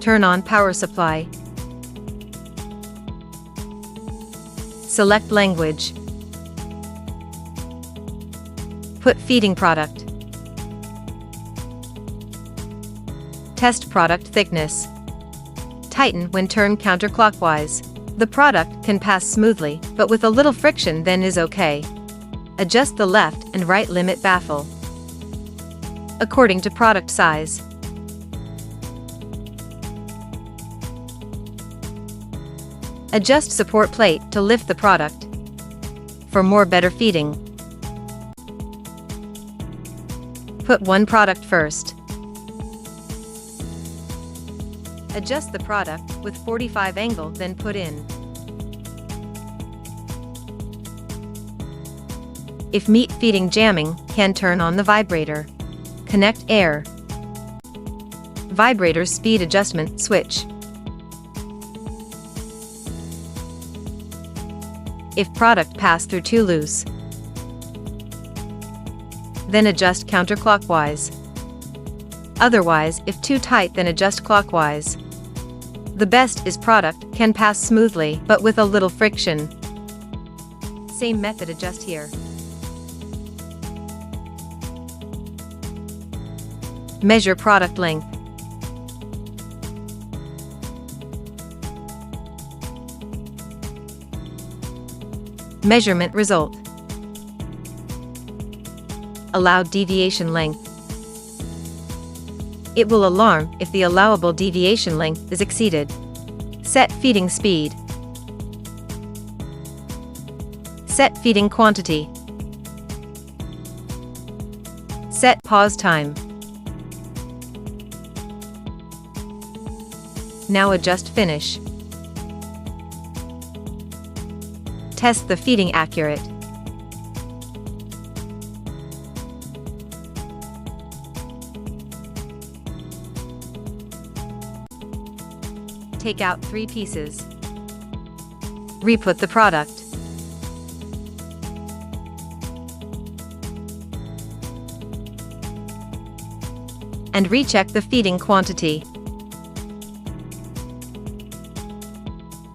Turn on power supply. Select language. Put feeding product. Test product thickness. Tighten when turned counterclockwise. The product can pass smoothly, but with a little friction then is okay. Adjust the left and right limit baffle according to product size. Adjust support plate to lift the product for more better feeding. Put one product first. Adjust the product with 45 angle, then put in. If meat feeding jamming, can turn on the vibrator. Connect air. Vibrator speed adjustment switch. If product pass through too loose, then adjust counterclockwise. Otherwise, if too tight, then adjust clockwise. The best is product can pass smoothly, but with a little friction. Same method, adjust here. Measure product length. Measurement result. Allowed deviation length. It will alarm if the allowable deviation length is exceeded. Set feeding speed. Set feeding quantity. Set pause time. Now adjust finish. Test the feeding accurate. Take out 3 pieces. Re-put the product. And recheck the feeding quantity.